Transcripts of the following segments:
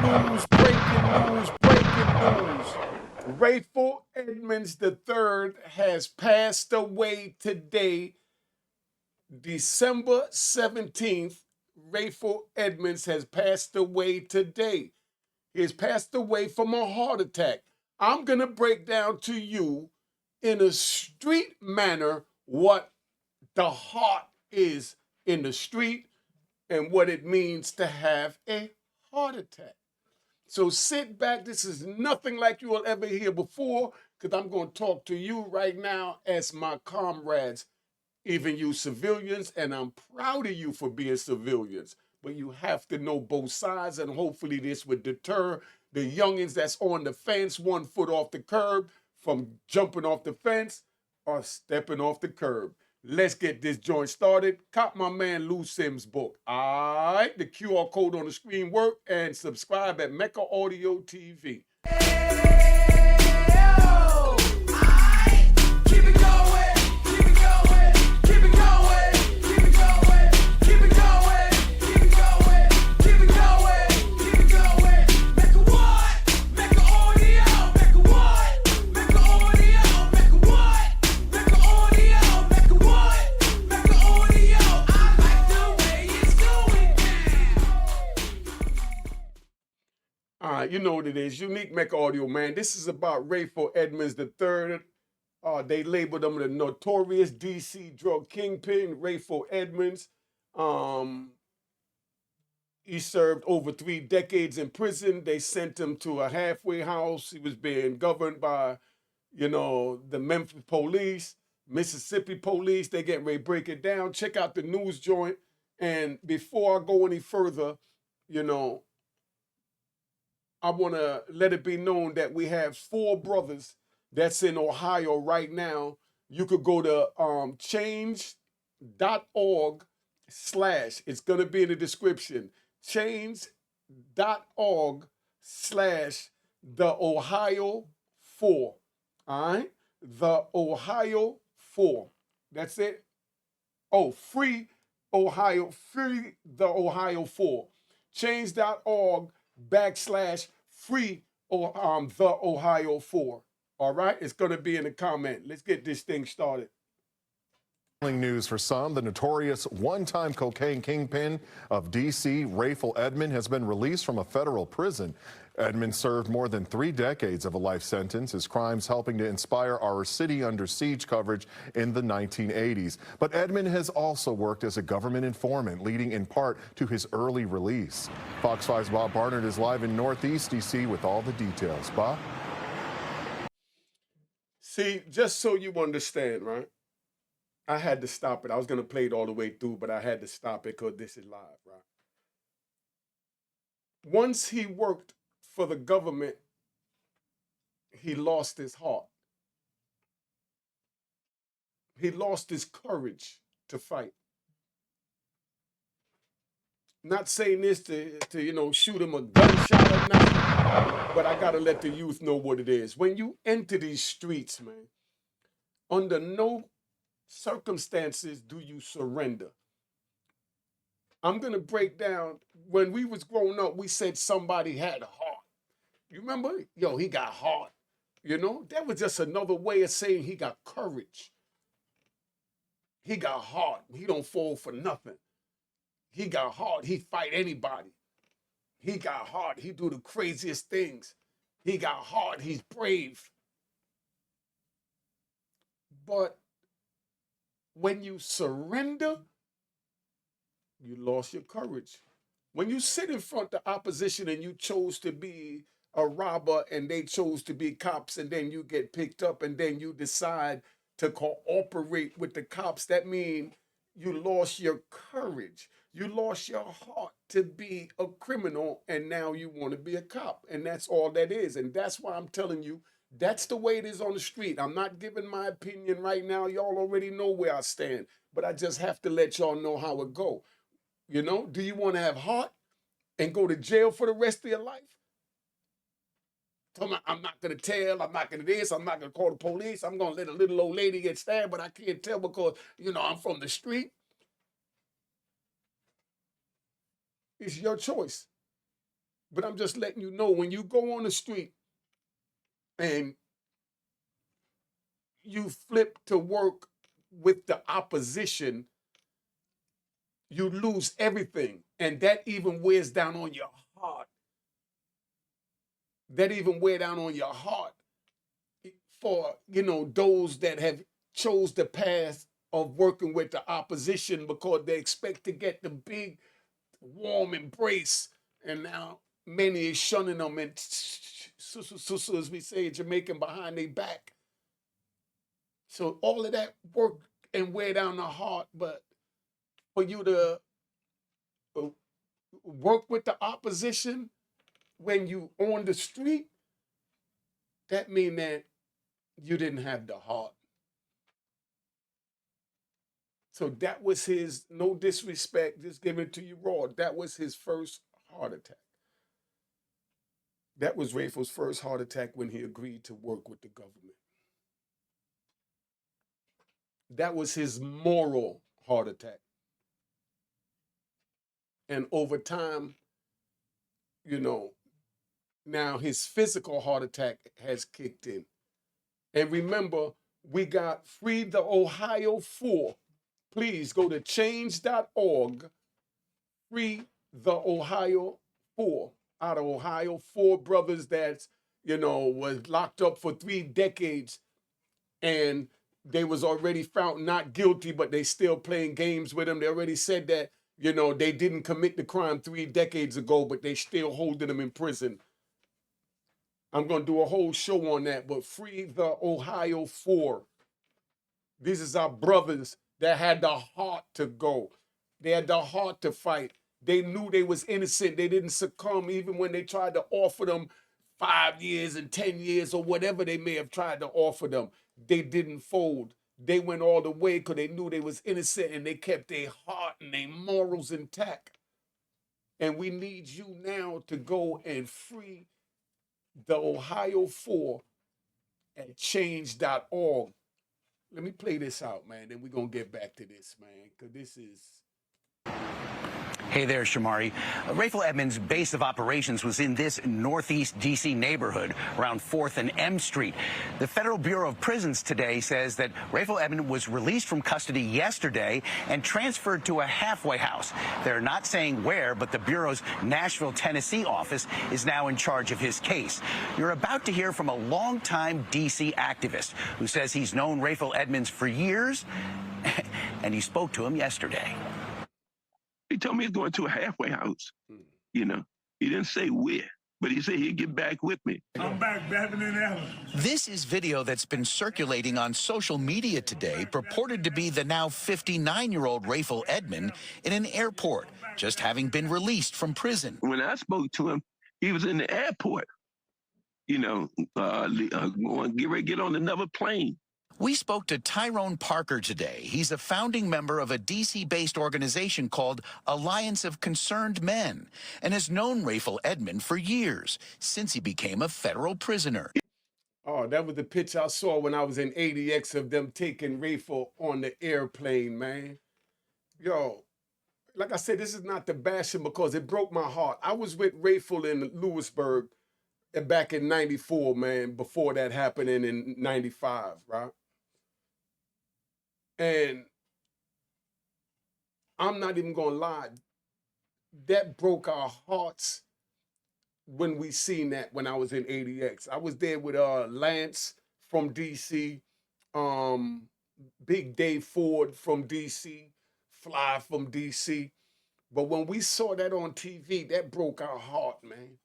breaking news. Rayful Edmonds III has passed away today, December 17th. Rayful Edmonds has passed away today. He has passed away from a heart attack. I'm going to break down to you in a street manner what the heart is in the street and what it means to have a heart attack. So sit back. This is nothing like you will ever hear before, because I'm going to talk to you right now as my comrades, even you civilians, and I'm proud of you for being civilians. But you have to know both sides, and hopefully this would deter the youngins that's on the fence, 1 foot off the curb, from jumping off the fence or stepping off the curb. Let's get this joint started. Cop my man Lou Sims' book. All right, the QR code on the screen work, and subscribe at Mecca Audio TV. You know what it is. Unique Mecca Audio, man. This is about Rayful Edmonds III. They labeled him the Notorious DC drug kingpin, Rayful Edmonds. He served over 3 decades in prison. They sent him to a halfway house. He was being governed by, the Memphis police, Mississippi police. They getting ready to break it down. Check out the news joint. And before I go any further, I want to let it be known that we have 4 brothers that's in Ohio right now. You could go to change.org/ it's going to be in the description. Change.org/ the Ohio 4. All right? The Ohio 4. That's it. Oh, free the Ohio 4. Change.org/ free the Ohio 4. All right, it's going to be in the comment. Let's get this thing started. News for some, the notorious one-time cocaine kingpin of DC, Rayful Edmonds, has been released from a federal prison. Edmonds served more than 3 decades of a life sentence, his crimes helping to inspire our City Under Siege coverage in the 1980s. But Edmonds has also worked as a government informant, leading in part to his early release. Fox 5's Bob Barnard is live in Northeast DC with all the details. Bob? See, just so you understand, right? I had to stop it. I was going to play it all the way through, but I had to stop it because this is live, right? Once he worked for the government, he lost his heart. He lost his courage to fight. Not saying this to shoot him a gunshot or nothing, but I got to let the youth know what it is. When you enter these streets, man, under no circumstances do you surrender. I'm going to break down, when we was growing up, we said somebody had a heart. You remember? Yo, he got heart. That was just another way of saying he got courage. He got heart. He don't fall for nothing. He got heart. He fight anybody. He got heart. He do the craziest things. He got heart. He's brave. But when you surrender, you lost your courage. When you sit in front of the opposition and you chose to be a robber and they chose to be cops, and then you get picked up and then you decide to cooperate with the cops, that means you lost your courage. You lost your heart to be a criminal, and now you want to be a cop. And that's all that is. And that's why I'm telling you, that's the way it is on the street. I'm not giving my opinion right now. Y'all already know where I stand. But I just have to let y'all know how it go. Do you want to have heart and go to jail for the rest of your life? I'm not going to tell, I'm not going to this, I'm not going to call the police, I'm going to let a little old lady get stabbed, but I can't tell because, I'm from the street. It's your choice. But I'm just letting you know, when you go on the street and you flip to work with the opposition, you lose everything. And that even wears down on your heart. That even wear down on your heart for, those that have chose the path of working with the opposition because they expect to get the big, warm embrace. And now many is shunning them and, as we say in Jamaican, behind their back. So all of that work and wear down the heart, but for you to uh, work with the opposition when you on the street, that mean that you didn't have the heart. So that was his, no disrespect, just give it to you raw. That was his first heart attack. That was Rayful's first heart attack when he agreed to work with the government. That was his moral heart attack. And over time, now his physical heart attack has kicked in. And remember, we got Free the Ohio 4. Please go to change.org. Free the Ohio 4. Out of Ohio, 4 brothers that, was locked up for 3 decades. And they was already found not guilty, but they still playing games with them. They already said that, they didn't commit the crime 3 decades ago, but they still holding them in prison. I'm going to do a whole show on that, but Free the Ohio 4. These is our brothers that had the heart to go. They had the heart to fight. They knew they was innocent. They didn't succumb even when they tried to offer them 5 years and 10 years or whatever they may have tried to offer them. They didn't fold. They went all the way because they knew they was innocent and they kept their heart and their morals intact. And we need you now to go and free the Ohio 4 at change.org. Let me play this out, man. Then we're going to get back to this, man, because this is... Hey there, Shamari. Rayful Edmonds' base of operations was in this northeast D.C. neighborhood around 4th and M Street. The Federal Bureau of Prisons today says that Rayful Edmonds was released from custody yesterday and transferred to a halfway house. They're not saying where, but the Bureau's Nashville, Tennessee office is now in charge of his case. You're about to hear from a longtime D.C. activist who says he's known Rayful Edmonds for years, and he spoke to him yesterday. He told me he's going to a halfway house. He didn't say where, but he said he'd get back with me. I'm back better than ever. This is video that's been circulating on social media today, purported to be the now 59-year-old Rayful Edmonds in an airport, just having been released from prison. When I spoke to him, he was in the airport, going to get on another plane. We spoke to Tyrone Parker today. He's a founding member of a D.C.-based organization called Alliance of Concerned Men and has known Rayful Edmonds for years, since he became a federal prisoner. Oh, that was the picture I saw when I was in ADX of them taking Rayful on the airplane, man. Yo, like I said, this is not the bashing because it broke my heart. I was with Rayful in Lewisburg back in 94, man, before that happened in 95, right? And I'm not even gonna lie, that broke our hearts when we seen that when I was in ADX. I was there with Lance from DC, Big Dave Ford from DC, Fly from DC. But when we saw that on TV, that broke our heart, man.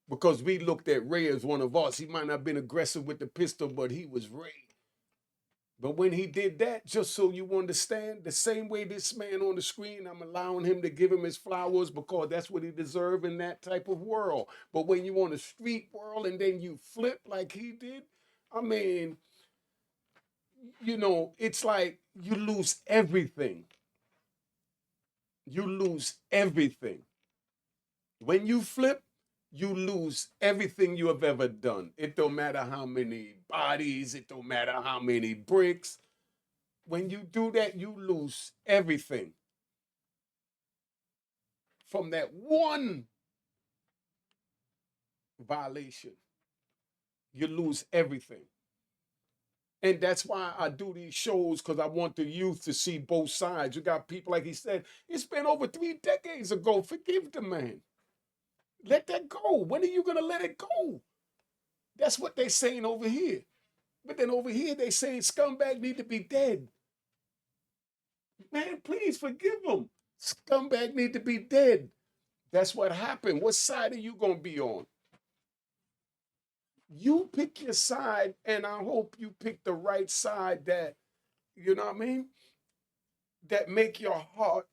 Because we looked at Ray as one of us. He might not have been aggressive with the pistol, but he was Ray. But when he did that, just so you understand, the same way this man on the screen, I'm allowing him to give him his flowers because that's what he deserves in that type of world. But when you on the street world and then you flip like he did, I mean, it's like you lose everything. You lose everything. When you flip, you lose everything you have ever done. It don't matter how many bodies, it don't matter how many bricks. When you do that, you lose everything. From that one violation. You lose everything. And that's why I do these shows, because I want the youth to see both sides. You got people, like he said, it's been over 3 decades ago. Forgive the man. Let that go. When are you going to let it go? That's what they're saying over here. But then over here, they saying scumbag need to be dead. Man, please forgive them. Scumbag need to be dead. That's what happened. What side are you going to be on? You pick your side, and I hope you pick the right side that, you know what I mean, that make your heart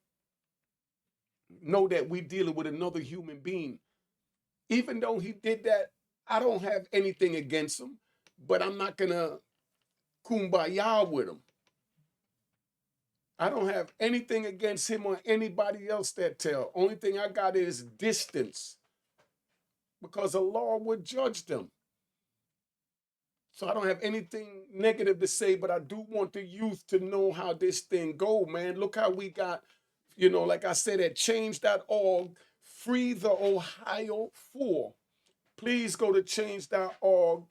know that we're dealing with another human being. Even though he did that, I don't have anything against him, but I'm not going to kumbaya with him. I don't have anything against him or anybody else that tell. Only thing I got is distance, because the law would judge them. So I don't have anything negative to say, but I do want the youth to know how this thing go, man. Look how we got, like I said, at change.org, free the Ohio 4. Please go to change.org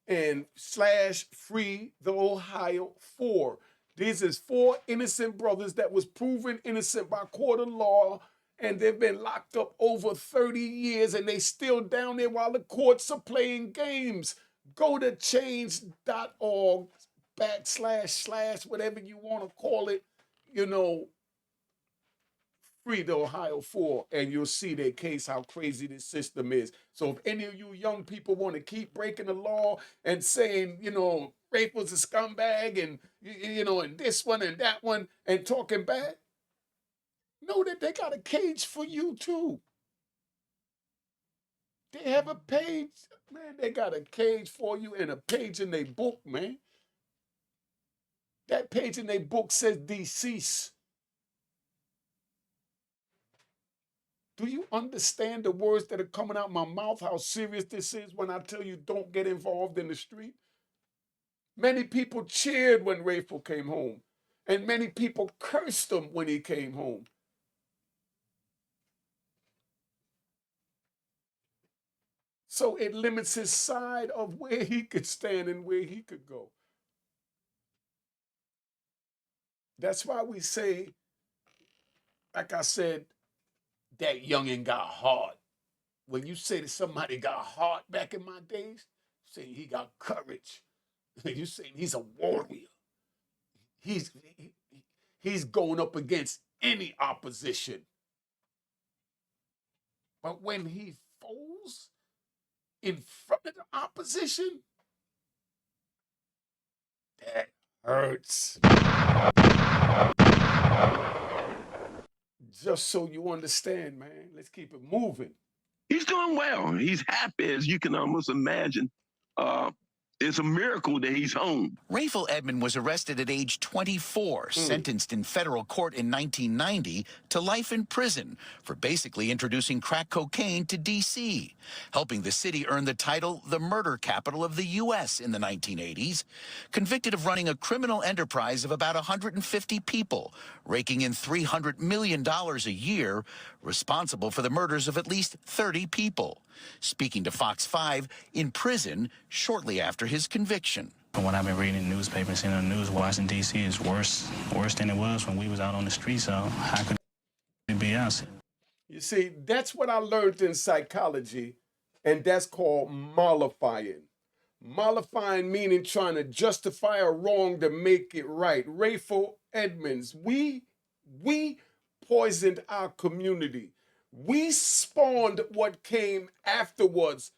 and /free the Ohio 4. These is 4 innocent brothers that was proven innocent by court of law, and they've been locked up over 30 years, and they still down there while the courts are playing games. Go to change.org / whatever you want to call it, free the Ohio 4, and you'll see their case, how crazy this system is. So if any of you young people want to keep breaking the law and saying, Rayful's a scumbag and, and this one and that one and talking bad, know that they got a cage for you too. They have a page, man, they got a cage for you and a page in their book, man. That page in their book says deceased. Do you understand the words that are coming out my mouth, how serious this is when I tell you don't get involved in the street? Many people cheered when Rayful came home, and many people cursed him when he came home. So it limits his side of where he could stand and where he could go. That's why we say, like I said, that youngin' got heart. When you say that somebody got heart back in my days, saying he got courage. You saying he's a warrior. He's going up against any opposition. But when he falls in front of the opposition, that hurts. Just so you understand, man. Let's keep it moving. He's doing well. He's happy, as you can almost imagine. It's a miracle that he's home. Rayful Edmonds was arrested at age 24, sentenced in federal court in 1990 to life in prison for basically introducing crack cocaine to D.C., helping the city earn the title the murder capital of the U.S. in the 1980s, convicted of running a criminal enterprise of about 150 people, raking in $300 million a year, responsible for the murders of at least 30 people. Speaking to Fox 5 in prison shortly after his conviction. From what I've been reading in the newspaper and seeing on the news, Washington, D.C. is worse than it was when we was out on the streets. So how could it be us? You see, that's what I learned in psychology, and that's called mollifying. Mollifying meaning trying to justify a wrong to make it right. Rayful Edmonds, we poisoned our community. We spawned what came afterwards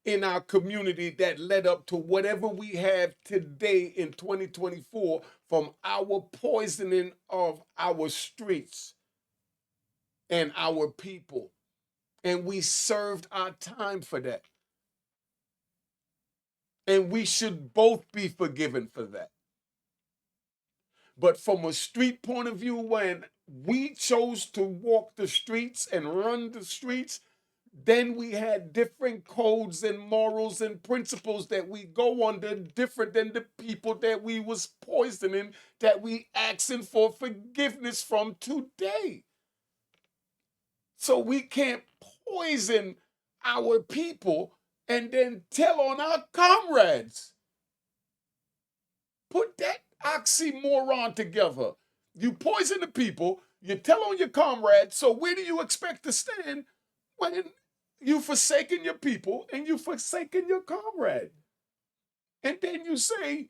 in our community that led up to whatever we have today in 2024 from our poisoning of our streets and our people. And we served our time for that. And we should both be forgiven for that. But from a street point of view, when we chose to walk the streets and run the streets, then we had different codes and morals and principles that we go under, different than the people that we was poisoning, that we asking for forgiveness from today. So we can't poison our people and then tell on our comrades. Put that oxymoron together. You poison the people, you tell on your comrades, so where do you expect to stand when you forsaken your people and you forsaken your comrade? And then you say,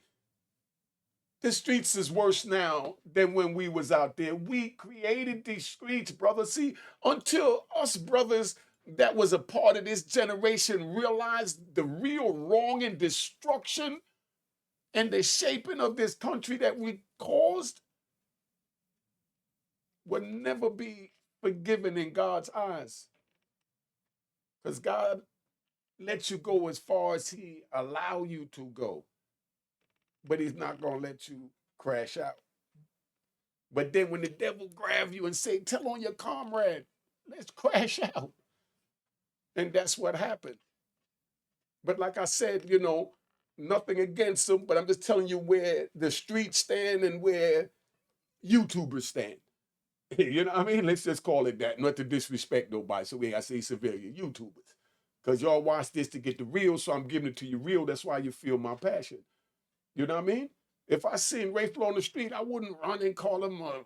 the streets is worse now than when we was out there. We created these streets, brother. See, until us brothers that was a part of this generation realized the real wrong and destruction and the shaping of this country that we caused, would never be forgiven in God's eyes. Because God lets you go as far as he allow you to go. But he's not going to let you crash out. But then when the devil grabs you and say, tell on your comrade, let's crash out. And that's what happened. But like I said, you know, nothing against them, but I'm just telling you where the streets stand and where YouTubers stand. You know what I mean? Let's just call it that. Not to disrespect nobody. So I say civilian YouTubers. Because y'all watch this to get the real, so I'm giving it to you real. That's why you feel my passion. You know what I mean? If I seen Rayful on the street, I wouldn't run and call him a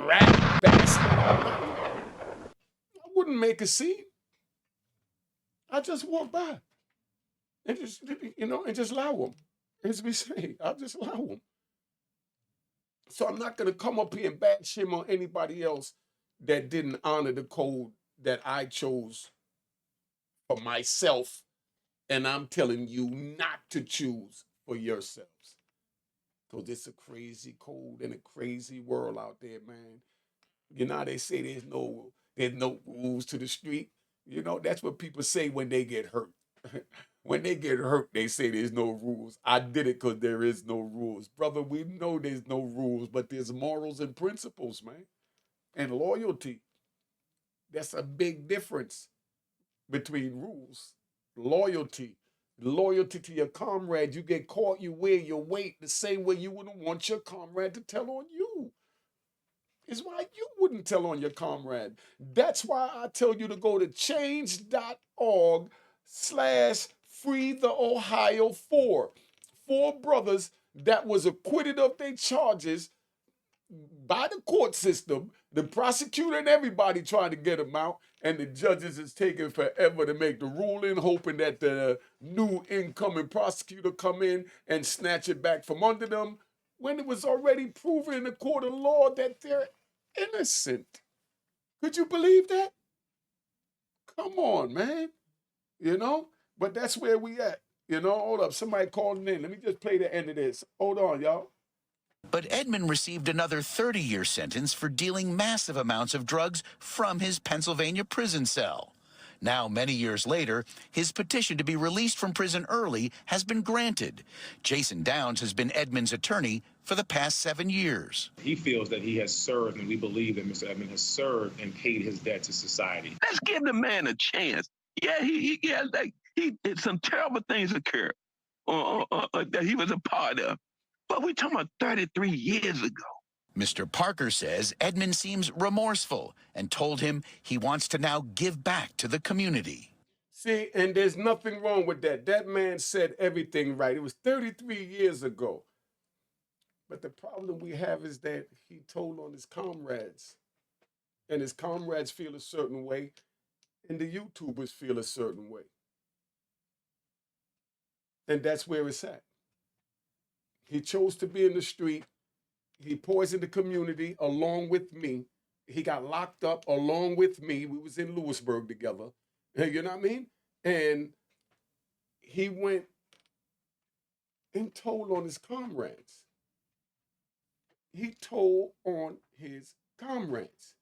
rat bastard. I wouldn't make a scene. I just walk by and just, you know, and just allow him. As we say, I'll just allow him. So I'm not going to come up here and bash him or anybody else that didn't honor the code that I chose for myself. And I'm telling you not to choose for yourselves. Because it's a crazy code and a crazy world out there, man. You know how they say there's no rules to the street? You know, that's what people say when they get hurt. When they get hurt, they say there's no rules. I did it because there is no rules. Brother, we know there's no rules, but there's morals and principles, man. And loyalty. That's a big difference between rules. Loyalty. Loyalty to your comrade. You get caught, you wear your weight the same way you wouldn't want your comrade to tell on you. It's why you wouldn't tell on your comrade. That's why I tell you to go to change.org/free the Ohio 4. 4 brothers that was acquitted of their charges by the court system, the prosecutor and everybody trying to get them out, and the judges is taking forever to make the ruling, hoping that the new incoming prosecutor come in and snatch it back from under them, when it was already proven in the court of law that they're innocent. Could you believe that? Come on, man. You know? But that's where we at. You know, hold up. Somebody calling in. Let me just play the end of this. Hold on, y'all. But Edmond received another 30-year sentence for dealing massive amounts of drugs from his Pennsylvania prison cell. Now, many years later, his petition to be released from prison early has been granted. Jason Downs has been Edmond's attorney for the past 7 years. He feels that he has served, and we believe that Mr. Edmond has served and paid his debt to society. Let's give the man a chance. Yeah, he some terrible things occurred that he was a part of. But we're talking about 33 years ago. Mr. Parker says Edmond seems remorseful and told him he wants to now give back to the community. See, and there's nothing wrong with that. That man said everything right. It was 33 years ago. But the problem we have is that he told on his comrades. And his comrades feel a certain way, and the YouTubers feel a certain way. And that's where it's at. He chose to be in the street. He poisoned the community along with me. He got locked up along with me. We was in Lewisburg together. You know what I mean? And he went and told on his comrades. He told on his comrades.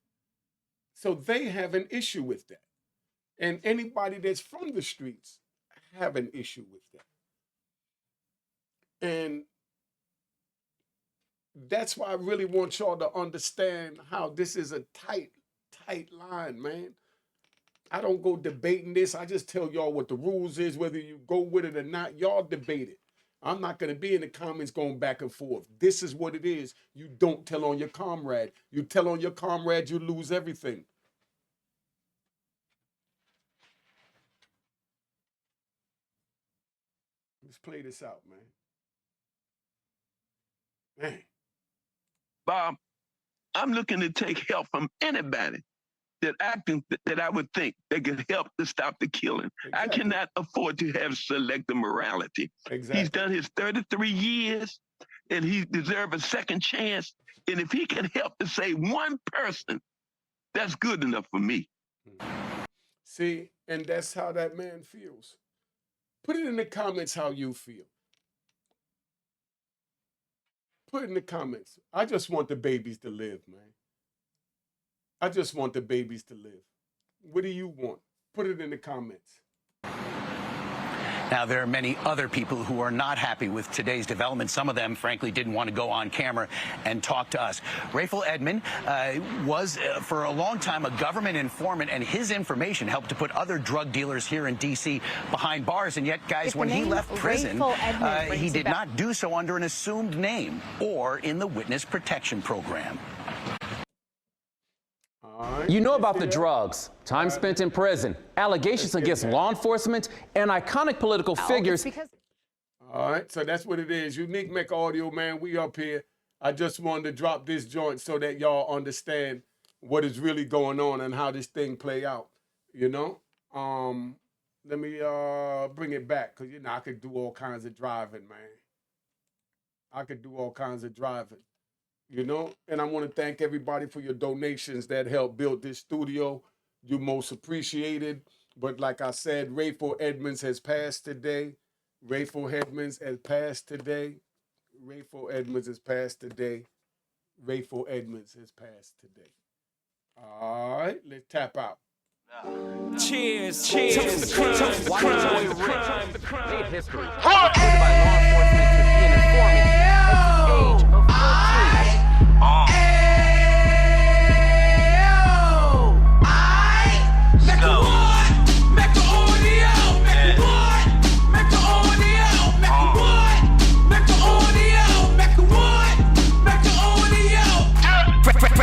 So they have an issue with that. And anybody that's from the streets have an issue with that. And that's why I really want y'all to understand how this is a tight line, man. I don't go debating this. I just tell y'all what the rules is, whether you go with it or not. Y'all debate it. I'm not going to be in the comments going back and forth. This is what it is. You don't tell on your comrade. You tell on your comrade, you lose everything. Let's play this out, man. Man. Bob, I'm looking to take help from anybody that I would think they could help to stop the killing. Exactly. I cannot afford to have selective morality. Exactly. He's done his 33 years, and he deserves a second chance. And if he can help to save one person, that's good enough for me. See, and that's how that man feels. Put it in the comments how you feel. Put it in the comments. I just want the babies to live, man. I just want the babies to live. What do you want? Put it in the comments. Now, there are many other people who are not happy with today's development. Some of them, frankly, didn't want to go on camera and talk to us. Rayful Edmonds was, for a long time, a government informant, and his information helped to put other drug dealers here in D.C. behind bars. And yet, guys, when he left prison, he did not do so under an assumed name or in the witness protection program. You know about the drugs, time spent in prison, allegations against law enforcement, and iconic political figures. All right, so that's what it is. Unique Mech Audio, man, we up here. I just wanted to drop this joint so that y'all understand what is really going on and how this thing play out, you know? Let me bring it back, because, you know, I could do all kinds of driving, man. I could do all kinds of driving. You know, and I want to thank everybody for your donations that helped build this studio. You most appreciated. But like I said, Rayful Edmonds has passed today. Rayful Edmonds has passed today. Rayful Edmonds has passed today. Rayful Edmonds has passed today. All right, let's tap out. Cheers, cheers. Toast the crime. Made history. By law enforcement to be an informant at the age of 14.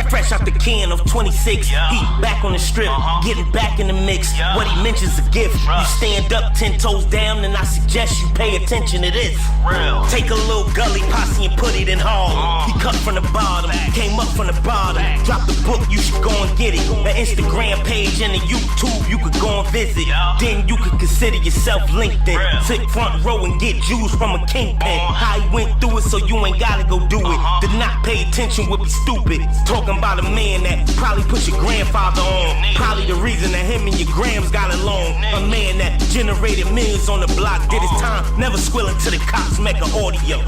Fresh out the can of 26, he back on the strip, getting back in the mix. What he mentions a gift. You stand up 10 toes down, and I suggest you pay attention to this. Take a little gully posse and put it in hall. He cut from the bottom, came up from the bottom. Drop the book, you should go and get it. The Instagram page and the YouTube, you could go and visit. Then you could consider yourself LinkedIn. Sit front row and get Jews from a kingpin. How he went through it, so you ain't gotta go do it. To not pay attention would be stupid. Talking about a man that probably put your grandfather on. Probably the reason that him and your grams got along. A man that generated millions on the block, did his time, never squilling to the cops, make an audio.